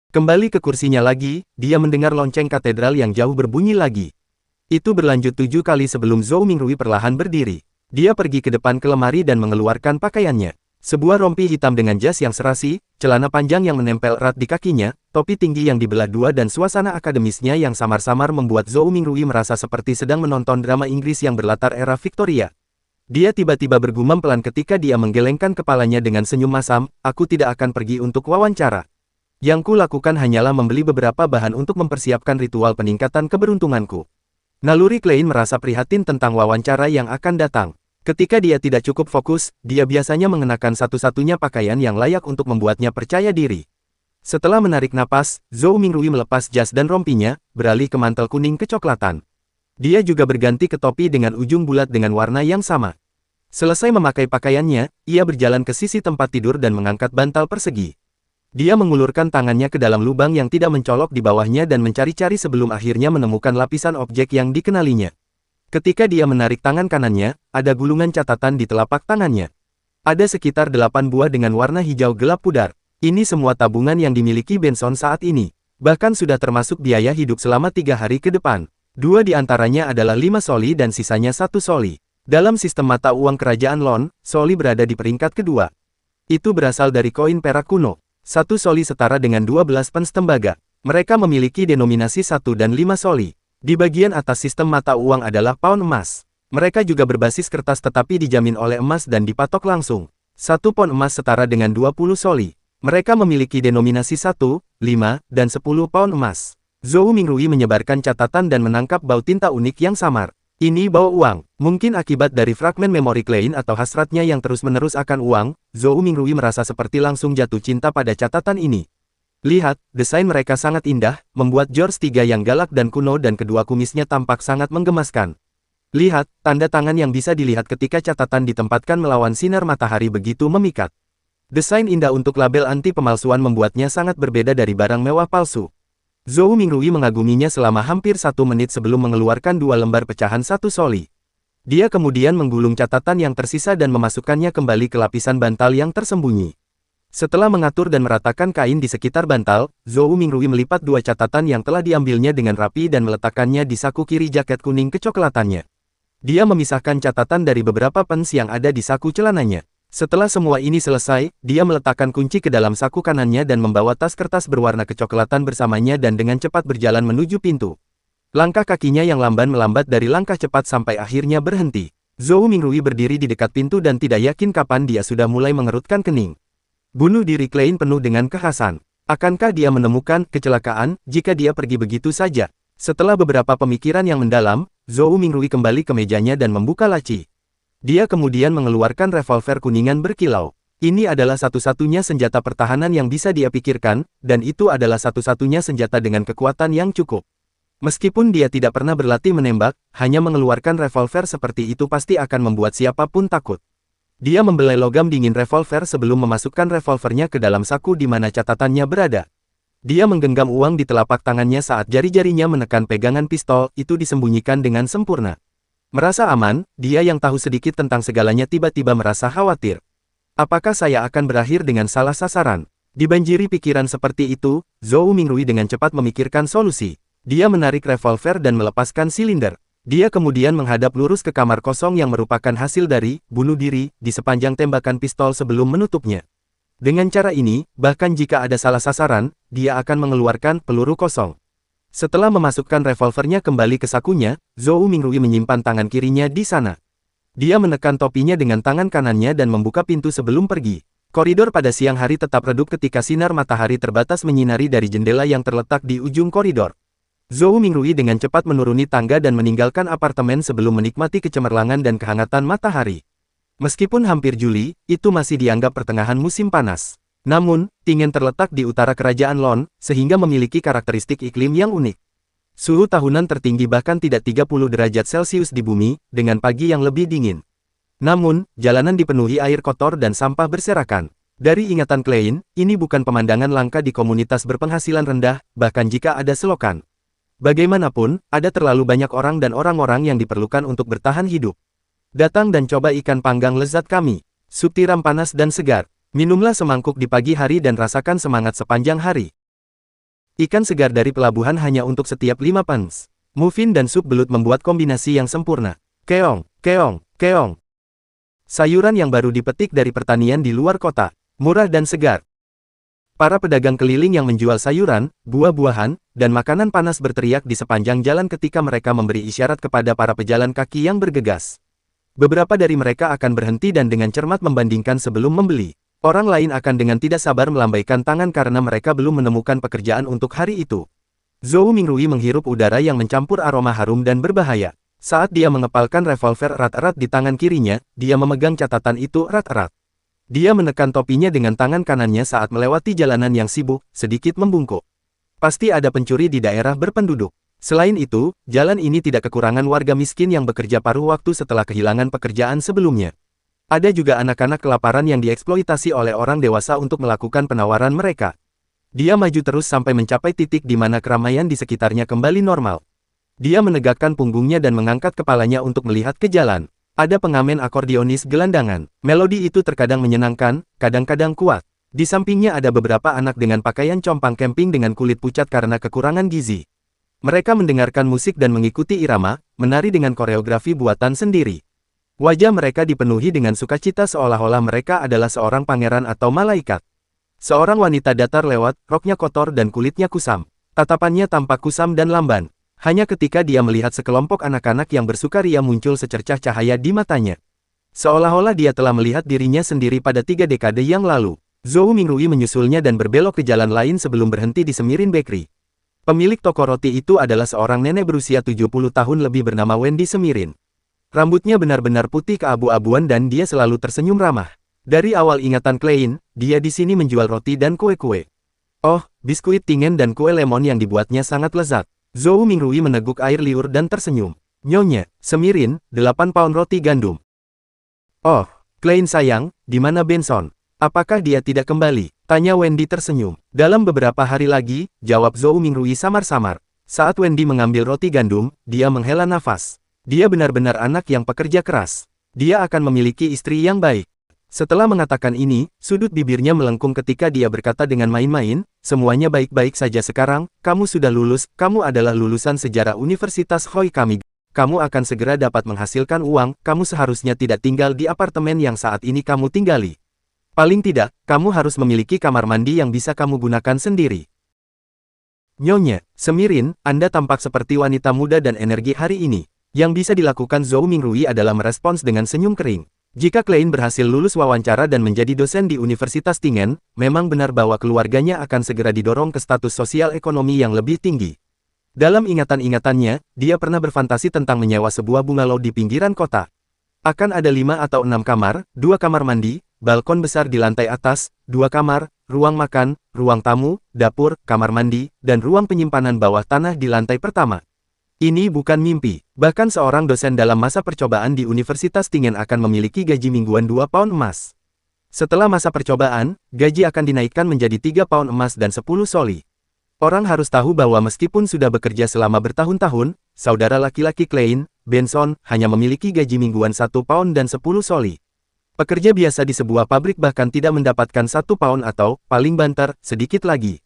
Kembali ke kursinya lagi, dia mendengar lonceng katedral yang jauh berbunyi lagi. Itu berlanjut 7 kali sebelum Zhou Mingrui perlahan berdiri. Dia pergi ke depan ke lemari dan mengeluarkan pakaiannya. Sebuah rompi hitam dengan jas yang serasi, celana panjang yang menempel erat di kakinya, topi tinggi yang dibelah dua dan suasana akademisnya yang samar-samar membuat Zhou Mingrui merasa seperti sedang menonton drama Inggris yang berlatar era Victoria. Dia tiba-tiba bergumam pelan ketika dia menggelengkan kepalanya dengan senyum masam, "Aku tidak akan pergi untuk wawancara. Yang kulakukan hanyalah membeli beberapa bahan untuk mempersiapkan ritual peningkatan keberuntunganku." Naluri Klein merasa prihatin tentang wawancara yang akan datang. Ketika dia tidak cukup fokus, dia biasanya mengenakan satu-satunya pakaian yang layak untuk membuatnya percaya diri. Setelah menarik napas, Zhou Mingrui melepas jas dan rompinya, beralih ke mantel kuning kecoklatan. Dia juga berganti ke topi dengan ujung bulat dengan warna yang sama. Selesai memakai pakaiannya, ia berjalan ke sisi tempat tidur dan mengangkat bantal persegi. Dia mengulurkan tangannya ke dalam lubang yang tidak mencolok di bawahnya dan mencari-cari sebelum akhirnya menemukan lapisan objek yang dikenalinya. Ketika dia menarik tangan kanannya, ada gulungan catatan di telapak tangannya. Ada sekitar 8 buah dengan warna hijau gelap pudar. Ini semua tabungan yang dimiliki Benson saat ini. Bahkan sudah termasuk biaya hidup selama 3 hari ke depan. 2 di antaranya adalah 5 soli dan sisanya 1 soli. Dalam sistem mata uang kerajaan Lon, soli berada di peringkat kedua. Itu berasal dari koin perak kuno. 1 soli setara dengan 12 pens tembaga. Mereka memiliki denominasi 1 dan 5 soli. Di bagian atas sistem mata uang adalah pound emas. Mereka juga berbasis kertas tetapi dijamin oleh emas dan dipatok langsung. 1 pound emas setara dengan 20 soli. Mereka memiliki denominasi 1, 5, dan 10 pound emas. Zhou Mingrui menyebarkan catatan dan menangkap bau tinta unik yang samar. Ini bau uang. Mungkin akibat dari fragmen memori Klein atau hasratnya yang terus-menerus akan uang, Zhou Mingrui merasa seperti langsung jatuh cinta pada catatan ini. Lihat, desain mereka sangat indah, membuat George III yang galak dan kuno dan kedua kumisnya tampak sangat menggemaskan. Lihat, tanda tangan yang bisa dilihat ketika catatan ditempatkan melawan sinar matahari begitu memikat. Desain indah untuk label anti pemalsuan membuatnya sangat berbeda dari barang mewah palsu. Zhou Mingrui mengaguminya selama hampir 1 menit sebelum mengeluarkan 2 lembar pecahan 1 soli. Dia kemudian menggulung catatan yang tersisa dan memasukkannya kembali ke lapisan bantal yang tersembunyi. Setelah mengatur dan meratakan kain di sekitar bantal, Zhou Mingrui melipat 2 catatan yang telah diambilnya dengan rapi dan meletakkannya di saku kiri jaket kuning kecoklatannya. Dia memisahkan catatan dari beberapa pens yang ada di saku celananya. Setelah semua ini selesai, dia meletakkan kunci ke dalam saku kanannya dan membawa tas kertas berwarna kecoklatan bersamanya dan dengan cepat berjalan menuju pintu. Langkah kakinya yang lamban melambat dari langkah cepat sampai akhirnya berhenti. Zhou Mingrui berdiri di dekat pintu dan tidak yakin kapan dia sudah mulai mengerutkan kening. Bunuh diri Klein penuh dengan kekhasan. Akankah dia menemukan kecelakaan jika dia pergi begitu saja? Setelah beberapa pemikiran yang mendalam, Zhou Mingrui kembali ke mejanya dan membuka laci. Dia kemudian mengeluarkan revolver kuningan berkilau. Ini adalah satu-satunya senjata pertahanan yang bisa dia pikirkan, dan itu adalah satu-satunya senjata dengan kekuatan yang cukup. Meskipun dia tidak pernah berlatih menembak, hanya mengeluarkan revolver seperti itu pasti akan membuat siapapun takut. Dia membelai logam dingin revolver sebelum memasukkan revolvernya ke dalam saku di mana catatannya berada. Dia menggenggam uang di telapak tangannya saat jari-jarinya menekan pegangan pistol, itu disembunyikan dengan sempurna. Merasa aman, dia yang tahu sedikit tentang segalanya tiba-tiba merasa khawatir. Apakah saya akan berakhir dengan salah sasaran? Dibanjiri pikiran seperti itu, Zhou Mingrui dengan cepat memikirkan solusi. Dia menarik revolver dan melepaskan silinder. Dia kemudian menghadap lurus ke kamar kosong yang merupakan hasil dari bunuh diri di sepanjang tembakan pistol sebelum menutupnya. Dengan cara ini, bahkan jika ada salah sasaran, dia akan mengeluarkan peluru kosong. Setelah memasukkan revolvernya kembali ke sakunya, Zhou Mingrui menyimpan tangan kirinya di sana. Dia menekan topinya dengan tangan kanannya dan membuka pintu sebelum pergi. Koridor pada siang hari tetap redup ketika sinar matahari terbatas menyinari dari jendela yang terletak di ujung koridor. Zhou Mingrui dengan cepat menuruni tangga dan meninggalkan apartemen sebelum menikmati kecemerlangan dan kehangatan matahari. Meskipun hampir Juli, itu masih dianggap pertengahan musim panas. Namun, Tingen terletak di utara kerajaan Lon, sehingga memiliki karakteristik iklim yang unik. Suhu tahunan tertinggi bahkan tidak 30 derajat Celcius di bumi, dengan pagi yang lebih dingin. Namun, jalanan dipenuhi air kotor dan sampah berserakan. Dari ingatan Klein, ini bukan pemandangan langka di komunitas berpenghasilan rendah, bahkan jika ada selokan. Bagaimanapun, ada terlalu banyak orang dan orang-orang yang diperlukan untuk bertahan hidup. Datang dan coba ikan panggang lezat kami. Sup tiram panas dan segar. Minumlah semangkuk di pagi hari dan rasakan semangat sepanjang hari. Ikan segar dari pelabuhan hanya untuk setiap 5 pence. Muffin dan sup belut membuat kombinasi yang sempurna. Keong, keong, keong. Sayuran yang baru dipetik dari pertanian di luar kota. Murah dan segar. Para pedagang keliling yang menjual sayuran, buah-buahan, dan makanan panas berteriak di sepanjang jalan ketika mereka memberi isyarat kepada para pejalan kaki yang bergegas. Beberapa dari mereka akan berhenti dan dengan cermat membandingkan sebelum membeli. Orang lain akan dengan tidak sabar melambaikan tangan karena mereka belum menemukan pekerjaan untuk hari itu. Zhou Mingrui menghirup udara yang mencampur aroma harum dan berbahaya. Saat dia mengepalkan revolver erat-erat di tangan kirinya, dia memegang catatan itu erat-erat. Dia menekan topinya dengan tangan kanannya saat melewati jalanan yang sibuk, sedikit membungkuk. Pasti ada pencuri di daerah berpenduduk. Selain itu, jalan ini tidak kekurangan warga miskin yang bekerja paruh waktu setelah kehilangan pekerjaan sebelumnya. Ada juga anak-anak kelaparan yang dieksploitasi oleh orang dewasa untuk melakukan penawaran mereka. Dia maju terus sampai mencapai titik di mana keramaian di sekitarnya kembali normal. Dia menegakkan punggungnya dan mengangkat kepalanya untuk melihat ke jalan. Ada pengamen akordionis gelandangan. Melodi itu terkadang menyenangkan, kadang-kadang kuat. Di sampingnya ada beberapa anak dengan pakaian compang camping dengan kulit pucat karena kekurangan gizi. Mereka mendengarkan musik dan mengikuti irama, menari dengan koreografi buatan sendiri. Wajah mereka dipenuhi dengan sukacita seolah-olah mereka adalah seorang pangeran atau malaikat. Seorang wanita datar lewat, roknya kotor dan kulitnya kusam. Tatapannya tampak kusam dan lamban. Hanya ketika dia melihat sekelompok anak-anak yang bersukaria muncul secercah cahaya di matanya. Seolah-olah dia telah melihat dirinya sendiri pada 3 dekade yang lalu. Zhou Mingrui menyusulnya dan berbelok ke jalan lain sebelum berhenti di Semirin Bakery. Pemilik toko roti itu adalah seorang nenek berusia 70 tahun lebih bernama Wendy Semirin. Rambutnya benar-benar putih keabu-abuan dan dia selalu tersenyum ramah. Dari awal ingatan Klein, dia di sini menjual roti dan kue-kue. Oh, biskuit tingen dan kue lemon yang dibuatnya sangat lezat. Zhou Mingrui meneguk air liur dan tersenyum. Nyonya, Semirin, 8 pound roti gandum. Oh, Klein sayang, di mana Benson? Apakah dia tidak kembali? Tanya Wendy tersenyum. Dalam beberapa hari lagi, jawab Zhou Mingrui samar-samar. Saat Wendy mengambil roti gandum, dia menghela nafas. Dia benar-benar anak yang pekerja keras. Dia akan memiliki istri yang baik. Setelah mengatakan ini, sudut bibirnya melengkung ketika dia berkata dengan main-main, semuanya baik-baik saja sekarang, kamu sudah lulus, kamu adalah lulusan sejarah Universitas Hoi Kami. Kamu akan segera dapat menghasilkan uang, kamu seharusnya tidak tinggal di apartemen yang saat ini kamu tinggali. Paling tidak, kamu harus memiliki kamar mandi yang bisa kamu gunakan sendiri. Nyonya, Semirin, Anda tampak seperti wanita muda dan energi hari ini. Yang bisa dilakukan Zhou Mingrui adalah merespons dengan senyum kering. Jika Klein berhasil lulus wawancara dan menjadi dosen di Universitas Tingen, memang benar bahwa keluarganya akan segera didorong ke status sosial ekonomi yang lebih tinggi. Dalam ingatan-ingatannya, dia pernah berfantasi tentang menyewa sebuah bungalow di pinggiran kota. Akan ada 5 atau 6 kamar, 2 kamar mandi, balkon besar di lantai atas, 2 kamar, ruang makan, ruang tamu, dapur, kamar mandi, dan ruang penyimpanan bawah tanah di lantai pertama. Ini bukan mimpi, bahkan seorang dosen dalam masa percobaan di Universitas Tingen akan memiliki gaji mingguan 2 pound emas. Setelah masa percobaan, gaji akan dinaikkan menjadi 3 pound emas dan 10 soli. Orang harus tahu bahwa meskipun sudah bekerja selama bertahun-tahun, saudara laki-laki Klein, Benson, hanya memiliki gaji mingguan 1 pound dan 10 soli. Pekerja biasa di sebuah pabrik bahkan tidak mendapatkan 1 pound atau, paling banter, sedikit lagi.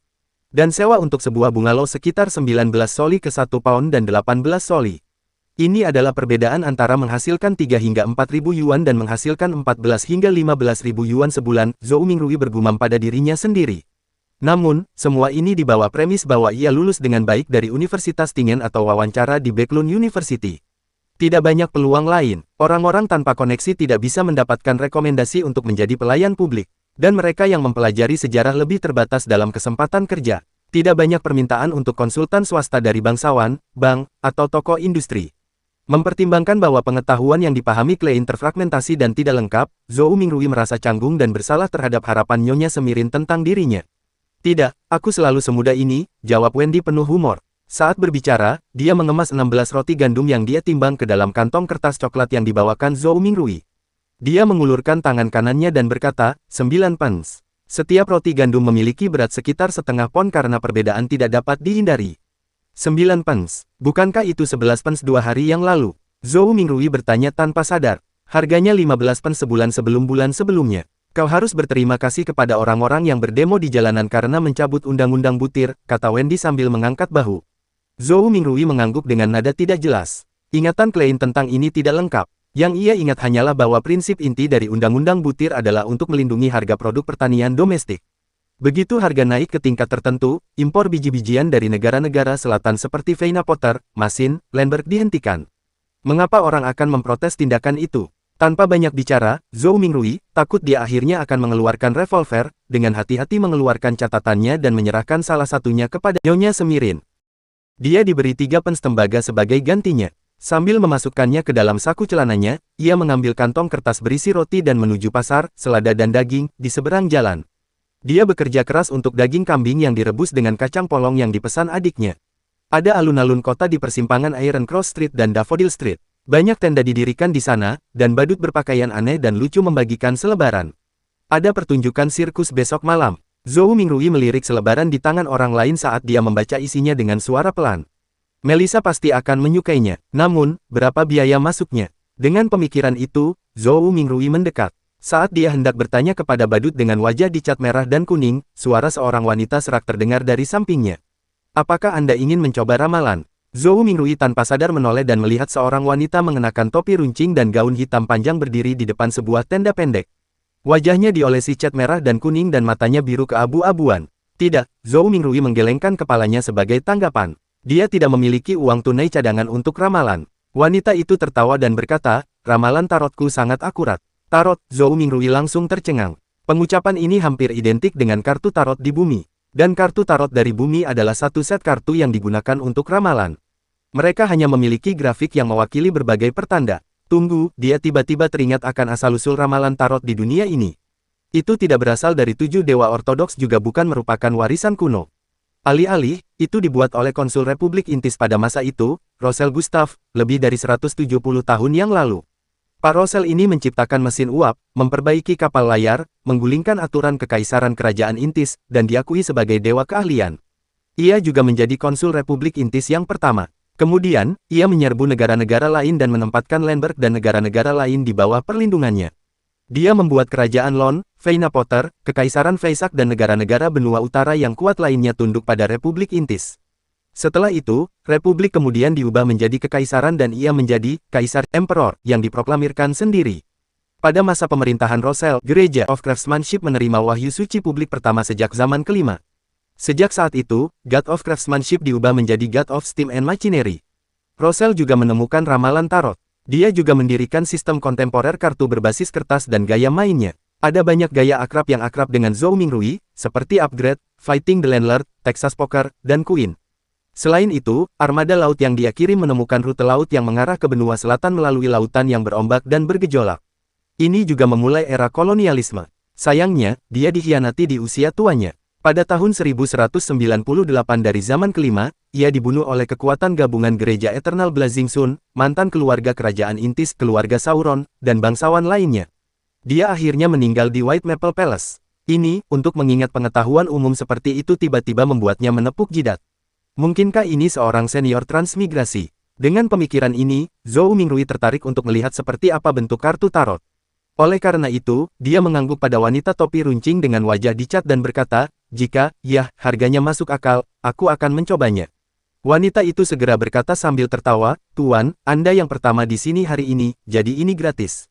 Dan sewa untuk sebuah bungalow sekitar 19 soli ke 1 pound dan 18 soli. Ini adalah perbedaan antara menghasilkan 3 hingga 4.000 yuan dan menghasilkan 14 hingga 15.000 yuan sebulan, Zhou Mingrui bergumam pada dirinya sendiri. Namun, semua ini di bawah premis bahwa ia lulus dengan baik dari Universitas Tingen atau wawancara di Backlund University. Tidak banyak peluang lain, orang-orang tanpa koneksi tidak bisa mendapatkan rekomendasi untuk menjadi pelayan publik. Dan mereka yang mempelajari sejarah lebih terbatas dalam kesempatan kerja. Tidak banyak permintaan untuk konsultan swasta dari bangsawan, bank, atau toko industri. Mempertimbangkan bahwa pengetahuan yang dipahami Klein terfragmentasi dan tidak lengkap, Zhou Mingrui merasa canggung dan bersalah terhadap harapan Nyonya Semirin tentang dirinya. Tidak, aku selalu semudah ini, jawab Wendy penuh humor. Saat berbicara, dia mengemas 16 roti gandum yang dia timbang ke dalam kantong kertas coklat yang dibawakan Zhou Mingrui. Dia mengulurkan tangan kanannya dan berkata, 9 pence. Setiap roti gandum memiliki berat sekitar setengah pon karena perbedaan tidak dapat dihindari. 9 pence. Bukankah itu 11 pence 2 hari yang lalu? Zhou Mingrui bertanya tanpa sadar. Harganya 15 pence sebulan sebelum bulan sebelumnya. Kau harus berterima kasih kepada orang-orang yang berdemo di jalanan karena mencabut undang-undang butir, kata Wendy sambil mengangkat bahu. Zhou Mingrui mengangguk dengan nada tidak jelas. Ingatan Klein tentang ini tidak lengkap. Yang ia ingat hanyalah bahwa prinsip inti dari undang-undang butir adalah untuk melindungi harga produk pertanian domestik. Begitu harga naik ke tingkat tertentu, impor biji-bijian dari negara-negara selatan seperti Feina Potter, Masin, Lemberg dihentikan. Mengapa orang akan memprotes tindakan itu? Tanpa banyak bicara, Zhou Mingrui takut dia akhirnya akan mengeluarkan revolver, dengan hati-hati mengeluarkan catatannya dan menyerahkan salah satunya kepada Nyonya Semirin. Dia diberi 3 pens tembaga sebagai gantinya. Sambil memasukkannya ke dalam saku celananya, ia mengambil kantong kertas berisi roti dan menuju pasar, selada dan daging, di seberang jalan. Dia bekerja keras untuk daging kambing yang direbus dengan kacang polong yang dipesan adiknya. Ada alun-alun kota di persimpangan Iron Cross Street dan Daffodil Street. Banyak tenda didirikan di sana, dan badut berpakaian aneh dan lucu membagikan selebaran. Ada pertunjukan sirkus besok malam. Zhou Mingrui melirik selebaran di tangan orang lain saat dia membaca isinya dengan suara pelan. Melissa pasti akan menyukainya, namun, berapa biaya masuknya? Dengan pemikiran itu, Zhou Mingrui mendekat. Saat dia hendak bertanya kepada badut dengan wajah dicat merah dan kuning, suara seorang wanita serak terdengar dari sampingnya. Apakah Anda ingin mencoba ramalan? Zhou Mingrui tanpa sadar menoleh dan melihat seorang wanita mengenakan topi runcing dan gaun hitam panjang berdiri di depan sebuah tenda pendek. Wajahnya diolesi cat merah dan kuning dan matanya biru keabu-abuan. Tidak, Zhou Mingrui menggelengkan kepalanya sebagai tanggapan. Dia tidak memiliki uang tunai cadangan untuk ramalan. Wanita itu tertawa dan berkata, ramalan tarotku sangat akurat. Tarot, Zhou Mingrui langsung tercengang. Pengucapan ini hampir identik dengan kartu tarot di bumi. Dan kartu tarot dari bumi adalah satu set kartu yang digunakan untuk ramalan. Mereka hanya memiliki grafik yang mewakili berbagai pertanda. Tunggu, dia tiba-tiba teringat akan asal-usul ramalan tarot di dunia ini. Itu tidak berasal dari 7 dewa ortodoks juga bukan merupakan warisan kuno. Alih-alih, itu dibuat oleh konsul Republik Intis pada masa itu, Rosel Gustav, lebih dari 170 tahun yang lalu. Pak Rosel ini menciptakan mesin uap, memperbaiki kapal layar, menggulingkan aturan kekaisaran kerajaan Intis, dan diakui sebagai dewa keahlian. Ia juga menjadi konsul Republik Intis yang pertama. Kemudian, ia menyerbu negara-negara lain dan menempatkan Lemberg dan negara-negara lain di bawah perlindungannya. Dia membuat kerajaan Lon, Feina Potter, Kekaisaran Feisak dan negara-negara benua utara yang kuat lainnya tunduk pada Republik Intis. Setelah itu, Republik kemudian diubah menjadi kekaisaran dan ia menjadi Kaisar Emperor yang diproklamirkan sendiri. Pada masa pemerintahan Rosel, Gereja of Craftsmanship menerima wahyu suci publik pertama sejak zaman kelima. Sejak saat itu, God of Craftsmanship diubah menjadi God of Steam and Machinery. Rosel juga menemukan ramalan tarot. Dia juga mendirikan sistem kontemporer kartu berbasis kertas dan gaya mainnya. Ada banyak gaya akrab yang akrab dengan Zhou Mingrui, seperti Upgrade, Fighting the Landlord, Texas Poker, dan Queen. Selain itu, armada laut yang dia kirim menemukan rute laut yang mengarah ke benua selatan melalui lautan yang berombak dan bergejolak. Ini juga memulai era kolonialisme. Sayangnya, dia dikhianati di usia tuanya. Pada tahun 1198 dari zaman kelima, ia dibunuh oleh kekuatan gabungan Gereja Eternal Blazing Sun, mantan keluarga kerajaan Intis, keluarga Sauron, dan bangsawan lainnya. Dia akhirnya meninggal di White Maple Palace. Ini, untuk mengingat pengetahuan umum seperti itu tiba-tiba membuatnya menepuk jidat. Mungkinkah ini seorang senior transmigrasi? Dengan pemikiran ini, Zhou Mingrui tertarik untuk melihat seperti apa bentuk kartu tarot. Oleh karena itu, dia mengangguk pada wanita topi runcing dengan wajah dicat dan berkata, jika, ya, harganya masuk akal, aku akan mencobanya. Wanita itu segera berkata sambil tertawa, Tuan, Anda yang pertama di sini hari ini, jadi ini gratis.